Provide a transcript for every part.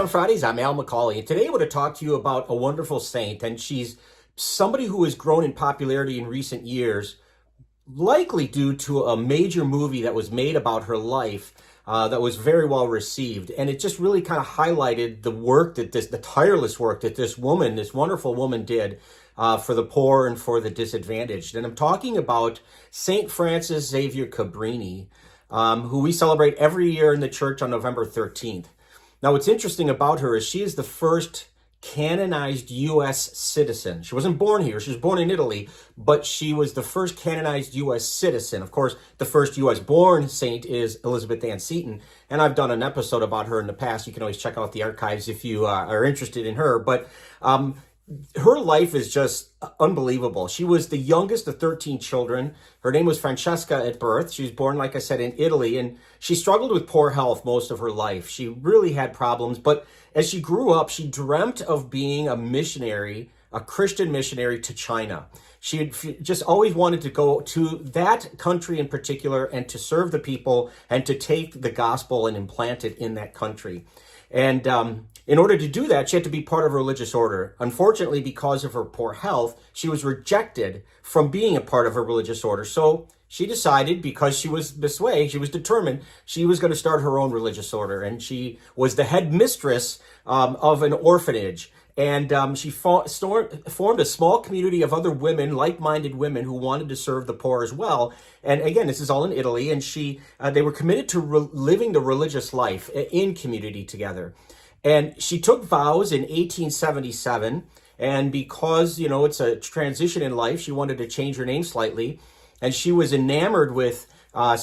on Fridays. I'm Al McCauley, and today I want to talk to you about a wonderful saint, and she's somebody who has grown in popularity in recent years, likely due to a major movie that was made about her life that was very well received, and it just really kind of highlighted the tireless work that this woman, this wonderful woman, did for the poor and for the disadvantaged. And I'm talking about Saint Francis Xavier Cabrini, who we celebrate every year in the church on November 13th. Now, what's interesting about her is she is the first canonized U.S. citizen. She wasn't born here. She was born in Italy, but she was the first canonized U.S. citizen. Of course, the first U.S. born saint is Elizabeth Ann Seton, and I've done an episode about her in the past. You can always check out the archives if you are interested in her. But her life is just unbelievable. She was the youngest of 13 children. Her name was Francesca at birth. She was born, like I said, in Italy, and she struggled with poor health most of her life. She really had problems, but as she grew up, she dreamt of being a missionary, a Christian missionary to China. She had just always wanted to go to that country in particular and to serve the people and to take the gospel and implant it in that country. And in order to do that, she had to be part of a religious order. Unfortunately, because of her poor health, she was rejected from being a part of a religious order. So she decided, because she was this way, she was determined, she was going to start her own religious order. And she was the head mistress of an orphanage. And she formed a small community of other women, like-minded women who wanted to serve the poor as well. And again, this is all in Italy. And they were committed to living the religious life in community together. And she took vows in 1877. And because, it's a transition in life, she wanted to change her name slightly. And she was enamored with a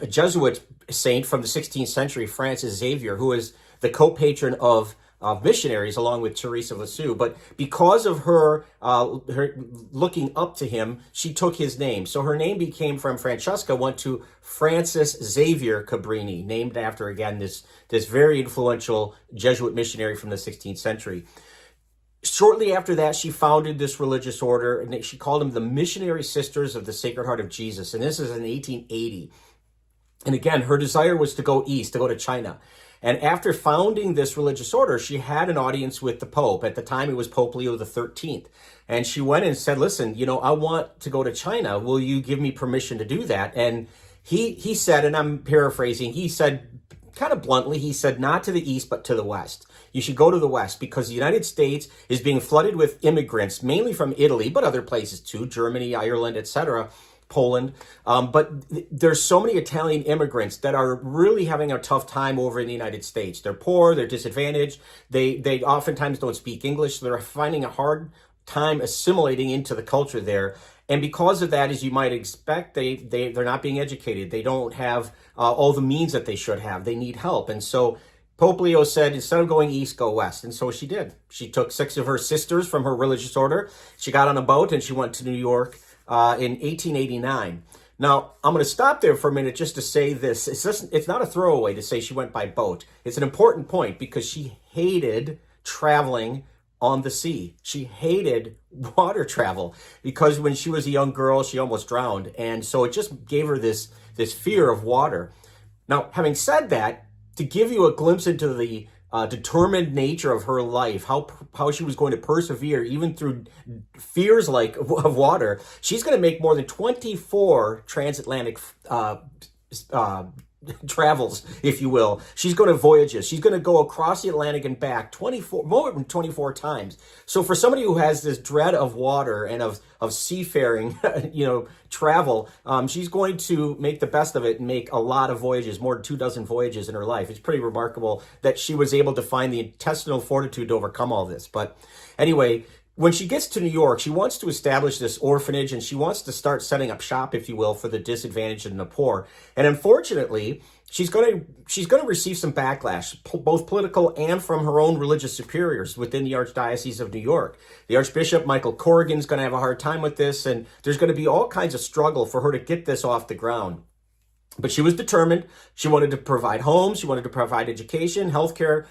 Jesuit saint from the 16th century, Francis Xavier, who is the co-patron of missionaries, along with Teresa of Lisieux. But because of her looking up to him, she took his name. So her name became, from Francesca, went to Francis Xavier Cabrini, named after, again, this very influential Jesuit missionary from the 16th century. Shortly after that, she founded this religious order, and she called them the Missionary Sisters of the Sacred Heart of Jesus. And this is in 1880. And again, her desire was to go east, to go to China. And after founding this religious order, she had an audience with the Pope. At the time, it was Pope Leo XIII. And she went and said, listen, I want to go to China. Will you give me permission to do that? And he said, and I'm paraphrasing, he said, kind of bluntly, he said, not to the east, but to the west. You should go to the west because the United States is being flooded with immigrants, mainly from Italy, but other places too, Germany, Ireland, etc., Poland. But there's so many Italian immigrants that are really having a tough time over in the United States. They're poor, they're disadvantaged, they oftentimes don't speak English, so they're finding a hard time assimilating into the culture there. And because of that, as you might expect, they're not being educated. They don't have all the means that they should have. They need help. And so Pope Leo said, instead of going east, go west. And so she did. She took 6 of her sisters from her religious order. She got on a boat and she went to New York in 1889. Now, I'm going to stop there for a minute just to say this. It's not a throwaway to say she went by boat. It's an important point because she hated traveling on the sea. She hated water travel because when she was a young girl, she almost drowned. And so it just gave her this fear of water. Now, having said that, to give you a glimpse into the determined nature of her life, how she was going to persevere even through fears of water, she's going to make more than 24 transatlantic travels, if you will. She's going to voyages. She's going to go across the Atlantic and back more than 24 times. So for somebody who has this dread of water and of seafaring, travel, she's going to make the best of it and make a lot of voyages, more than 24 voyages in her life. It's pretty remarkable that she was able to find the intestinal fortitude to overcome all this. But anyway, when she gets to New York, she wants to establish this orphanage and she wants to start setting up shop, if you will, for the disadvantaged and the poor. And unfortunately, she's going to receive some backlash, both political and from her own religious superiors within the Archdiocese of New York. The Archbishop, Michael Corrigan, is going to have a hard time with this, and there's going to be all kinds of struggle for her to get this off the ground. But she was determined. She wanted to provide homes. She wanted to provide education, healthcare,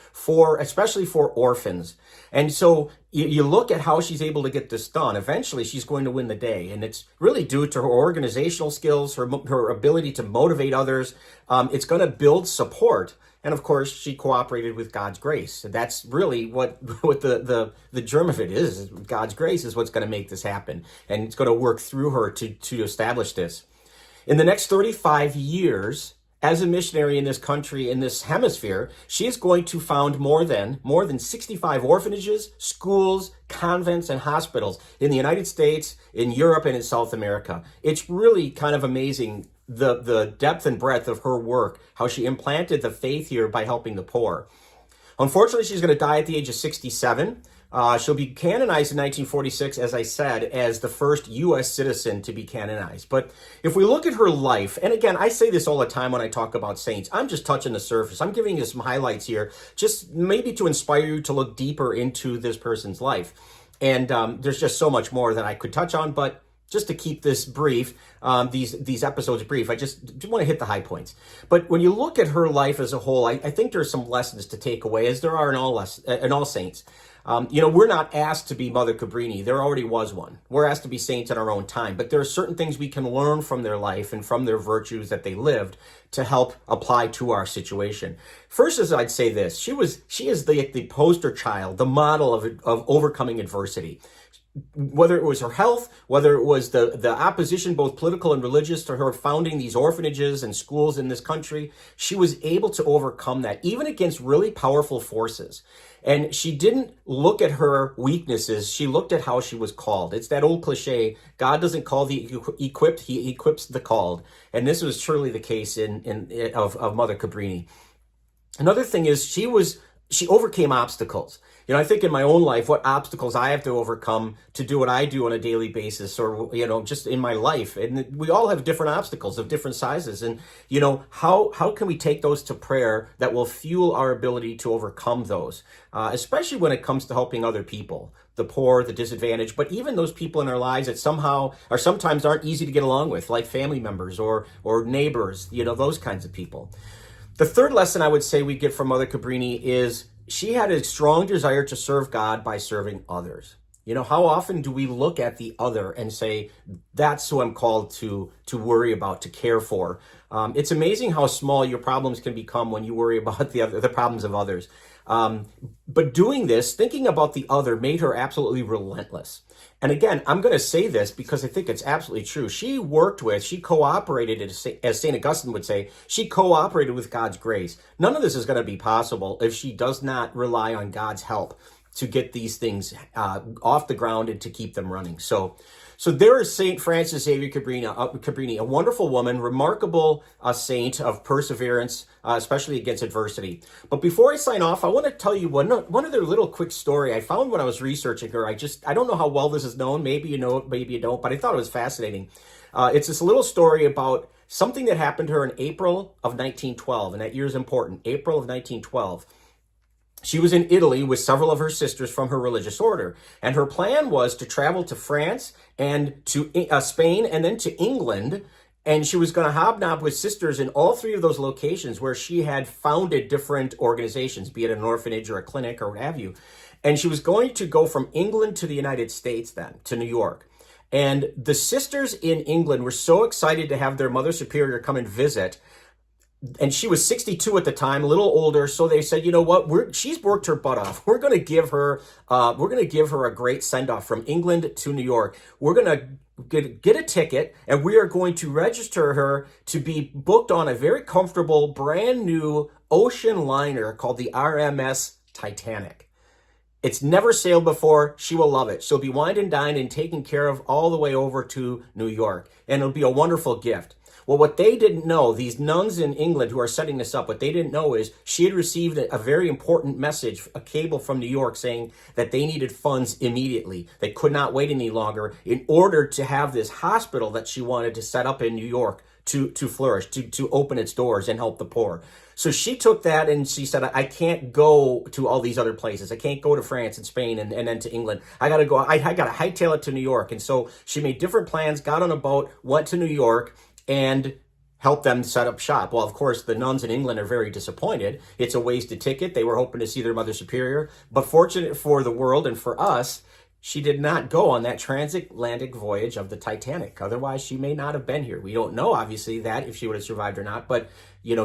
especially for orphans. And so you look at how she's able to get this done. Eventually, she's going to win the day. And it's really due to her organizational skills, her ability to motivate others. It's going to build support And of course, she cooperated with God's grace. That's really what the germ of it is. God's grace is what's going to make this happen. And it's going to work through her to establish this. In the next 35 years, as a missionary in this country, in this hemisphere, she is going to found more than 65 orphanages, schools, convents, and hospitals in the United States, in Europe, and in South America. It's really kind of amazing the depth and breadth of her work, how she implanted the faith here by helping the poor. Unfortunately, she's going to die at the age of 67. She'll be canonized in 1946, as I said, as the first U.S. citizen to be canonized. But if we look at her life, and again, I say this all the time when I talk about saints, I'm just touching the surface. I'm giving you some highlights here, just maybe to inspire you to look deeper into this person's life. And there's just so much more that I could touch on, but just to keep this brief, these episodes brief, I just want to hit the high points. But when you look at her life as a whole, I think there's some lessons to take away, as there are in all saints. We're not asked to be Mother Cabrini. There already was one. We're asked to be saints in our own time. But there are certain things we can learn from their life and from their virtues that they lived to help apply to our situation. First, as I'd say this, she is the poster child, the model of overcoming adversity. Whether it was her health, whether it was the opposition, both political and religious, to her founding these orphanages and schools in this country, she was able to overcome that, even against really powerful forces. And she didn't look at her weaknesses. She looked at how she was called. It's that old cliche, God doesn't call the equipped, he equips the called. And this was truly the case of Mother Cabrini. Another thing is she overcame obstacles. I think in my own life, what obstacles I have to overcome to do what I do on a daily basis, or, just in my life. And we all have different obstacles of different sizes. And, how can we take those to prayer that will fuel our ability to overcome those, especially when it comes to helping other people, the poor, the disadvantaged, but even those people in our lives that somehow or sometimes aren't easy to get along with, like family members or neighbors, those kinds of people. The third lesson I would say we get from Mother Cabrini is she had a strong desire to serve God by serving others. How often do we look at the other and say, that's who I'm called to worry about, to care for? It's amazing how small your problems can become when you worry about the problems of others. But doing this, thinking about the other, made her absolutely relentless. And again, I'm going to say this because I think it's absolutely true. She cooperated, as St. Augustine would say, she cooperated with God's grace. None of this is going to be possible if she does not rely on God's help to get these things off the ground and to keep them running. So there is St. Frances Xavier Cabrini, a wonderful woman, remarkable saint of perseverance, especially against adversity. But before I sign off, I want to tell you one other little quick story I found when I was researching her. I don't know how well this is known. Maybe you know it, maybe you don't, but I thought it was fascinating. It's this little story about something that happened to her in April of 1912, and that year is important, April of 1912. She was in Italy with several of her sisters from her religious order, and her plan was to travel to France and to Spain and then to England, and she was going to hobnob with sisters in all three of those locations where she had founded different organizations, be it an orphanage or a clinic or what have you. And she was going to go from England to the United States then, to New York. And the sisters in England were so excited to have their Mother Superior come and visit. And she was 62 at the time, a little older. So they said, you know what? She's worked her butt off. We're going to give her a great send off from England to New York. We're going to get a ticket, and we are going to register her to be booked on a very comfortable, brand new ocean liner called the RMS Titanic. It's never sailed before. She will love it. She'll be wined and dined and taken care of all the way over to New York. And it'll be a wonderful gift. Well, what they didn't know, these nuns in England who are setting this up, what they didn't know is she had received a very important message, a cable from New York saying that they needed funds immediately. They could not wait any longer in order to have this hospital that she wanted to set up in New York to flourish, to open its doors and help the poor. So she took that and she said, I can't go to all these other places. I can't go to France and Spain and then to England. I got to go. I got to hightail it to New York. And so she made different plans, got on a boat, went to New York, and help them set up shop. Well, of course, the nuns in England are very disappointed. It's a wasted ticket. They were hoping to see their Mother Superior. But fortunate for the world and for us, she did not go on that transatlantic voyage of the Titanic. Otherwise, she may not have been here. We don't know, obviously, that if she would have survived or not, but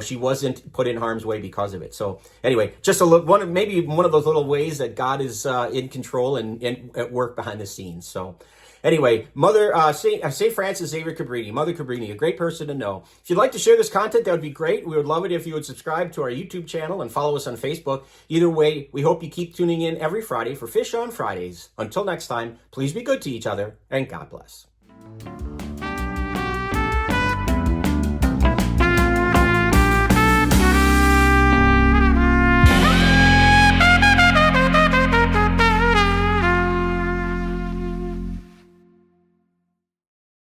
she wasn't put in harm's way because of it. So anyway, just maybe one of those little ways that God is in control and at work behind the scenes. So anyway, St. Francis Xavier Cabrini, Mother Cabrini, a great person to know. If you'd like to share this content, that would be great. We would love it if you would subscribe to our YouTube channel and follow us on Facebook. Either way, we hope you keep tuning in every Friday for Fish on Fridays. Until next time, please be good to each other, and God bless.